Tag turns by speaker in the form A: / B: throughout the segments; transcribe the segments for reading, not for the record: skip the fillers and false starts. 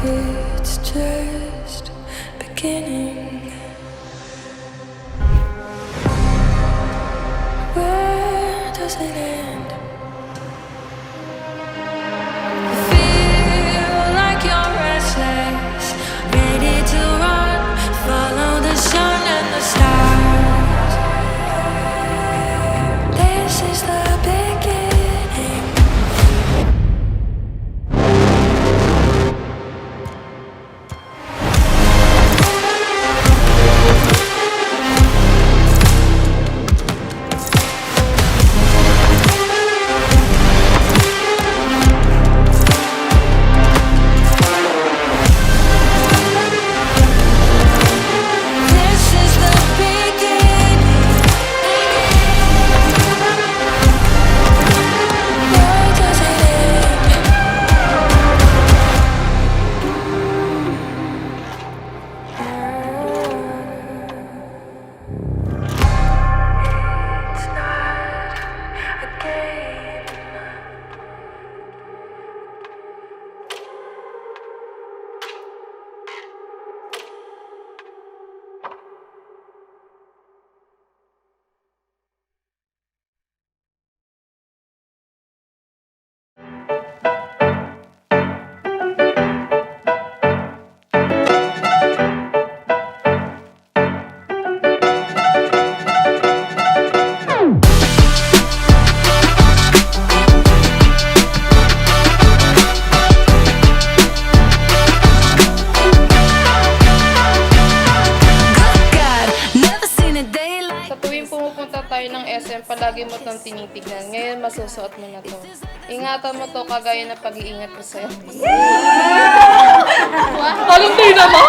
A: It's just beginning. Where does it end? I feel like you're restless, ready to run, follow the sun and the stars. This is the beginning. This is the beginning. Where does it end? It's not a game. God, never seen a day like.
B: Sa tuwing pumupunta tayo ng SM, palagi mo itong tinitignan. Ngayon, masusuot mo na to. Ingatan mo to kagaya ng pag-iingat ko sa'yo. Alam tayo naman!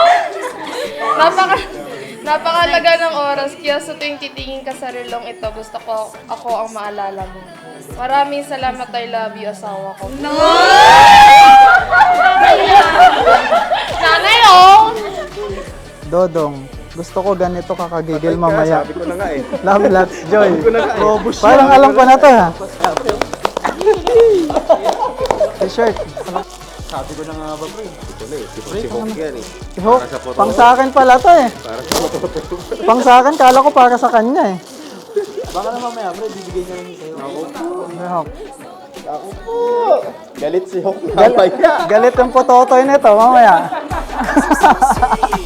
B: Napakalaga ng oras, kaya sa tuwing titingin ka sa relong ito, gusto ko ako ang maalala mo. Maraming salamat, I love you, asawa ko. No! Nanay, oh!
C: Dodong, gusto ko ganito kakagigil mamaya.
D: Sabi ko na nga eh.
C: Love, lots, joy.
D: Sabi ko na nga eh. Robust
C: Parang alam ko na to ha. T-shirt.
D: Sabi ko na nga ba bro? Ito na eh. Sipok yan eh.
C: Ihok,
D: Para sa photo.
C: pang sa akin pala to eh.
D: Para sa photo.
C: Pang sa akin, kala ko para sa kanya eh.
D: Baka na mamaya bro, bibigay niya rin sa'yo.
C: Ihok.
D: Ako po. Galit si Hawk mamaya.
C: Galit yung pototoy nito mamaya.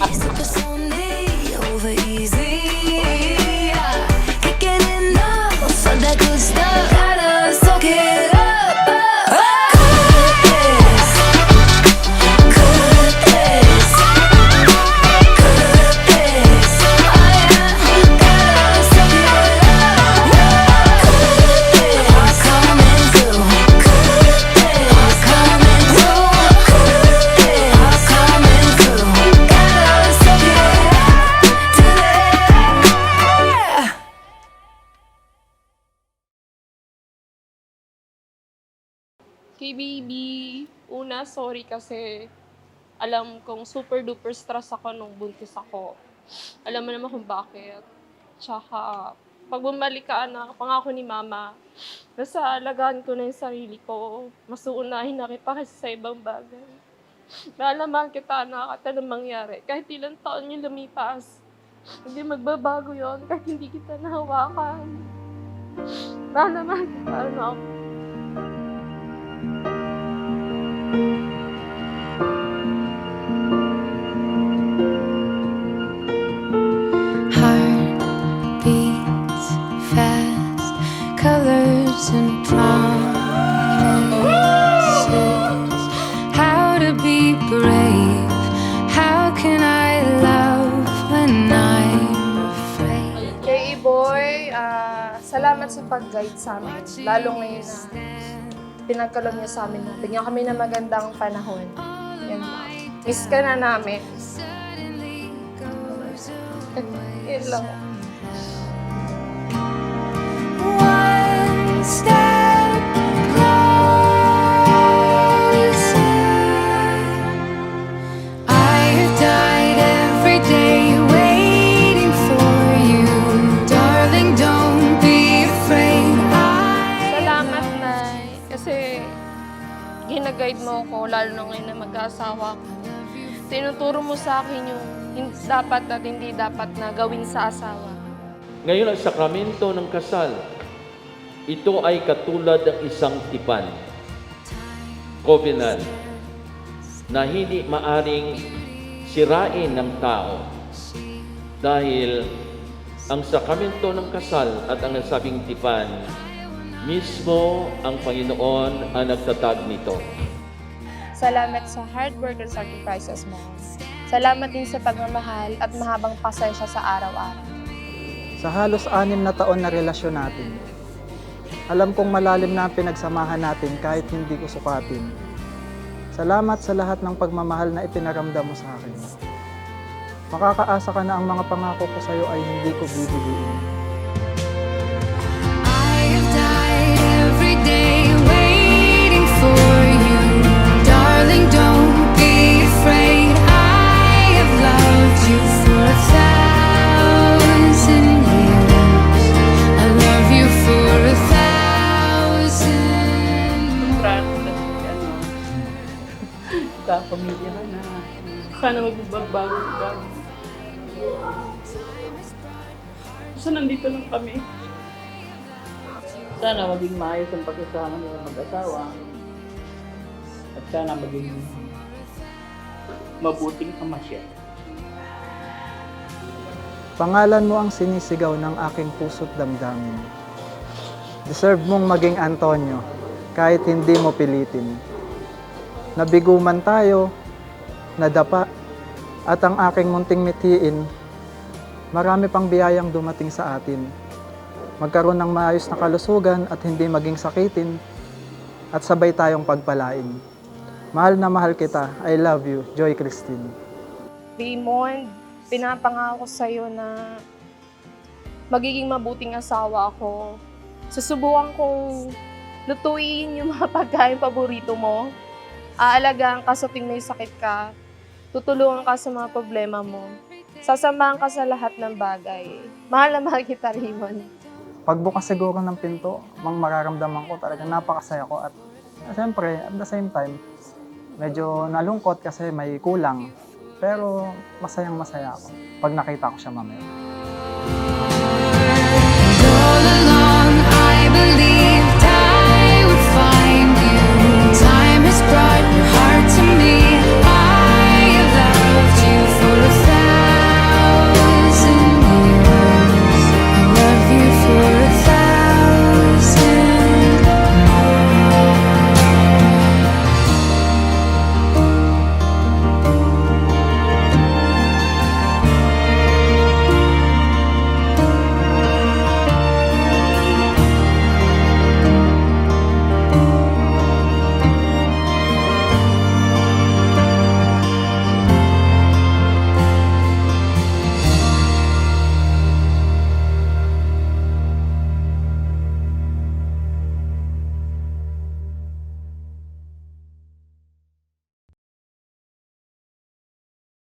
A: It's only over easy. Kicking in up for that good stuff. Gotta soak it up. Good this. Good this. Oh yeah. Gotta soak it up. Good this. Coming through. Good this. Coming through. Good this. Coming through. Gotta soak it up today.
B: Kay baby, una, sorry kasi alam kong super duper stress ako nung buntis ako. Alam mo naman kung bakit. Tsaka, pag bumalik ka anak, pangako ni mama, nasa alagaan ko na yung sarili ko. Mas uunahin na kita kasi sa ibang bagay. Naalaman kita anak at anong mangyari. Kahit ilang taon yung lumipas, hindi magbabago yon kahit hindi kita nahawakan. Naalaman kita anak.
A: Heart beats fast, colors and promises. How to be brave? How can I love when I'm afraid?
B: Kay Iboy, salamat sa pag-guide sa amin. Lalo ngayon na pinagkaloob niya sa amin na bigyan kami ng magandang panahon. Yan lang. Miss ka na namin. Yan lang.
A: One step closer. I have died every day waiting for you, darling. Don't be afraid.
B: Salamat, Nay. Kasi ginaguide mo ko, lalo na ngayon na mag-aasawa ko. Tinuturo mo sa akin yung dapat at hindi dapat na gawin sa asawa.
E: Ngayon ang sakramento ng kasal, ito ay katulad ng isang tipan, covenant, na hindi maaring sirain ng tao dahil ang sakramento ng kasal at ang nasabing tipan, mismo ang Panginoon ang nagtatag nito.
F: Salamat sa hard work and sacrifices mo. Salamat din sa pagmamahal at mahabang pasensya sa araw-araw.
C: Sa halos 6 na taon na relasyon natin, alam kong malalim na ang pinagsamahan natin kahit hindi ko sukatin. Salamat sa lahat ng pagmamahal na ipinaramdam mo sa akin. Makakaasa ka na ang mga pangako ko sa iyo ay hindi ko bibiliin.
A: I have died every day waiting for you. Darling, don't be afraid. I have loved you for 1,000 years. I love you for 1,000
G: Pamilya ka na. Sana magbabago ka. Basta nandito lang kami. Sana maging maayos ang pagkasama nila mag-asawa. At sana maging mabuting ama siya.
C: Pangalan mo ang sinisigaw ng aking puso't damdamin. Deserve mong maging Antonio kahit hindi mo pilitin. Nabigo man tayo, nadapa, at ang aking munting mithiin, marami pang biyayang dumating sa atin. Magkaroon ng maayos na kalusugan at hindi maging sakitin, at sabay tayong pagpalain. Mahal na mahal kita. I love you, Joy Christine.
F: Raymond, pinapangako ko sa'yo na magiging mabuting asawa ako. Susubukan kong lutuin yung mga pagkain paborito mo. Aalagaan ka sa tuwing may sakit ka. Tutulungan ka sa mga problema mo. Sasamahan ka sa lahat ng bagay. Mahal na mahal kita, Raymond.
C: Pagbukas siguro ng pinto, mararamdaman ko talaga napakasaya ko at siyempre, at the same time, medyo nalungkot kasi may kulang. Pero masayang masaya ako pag nakita ko siya mamaya.
A: And all along I believe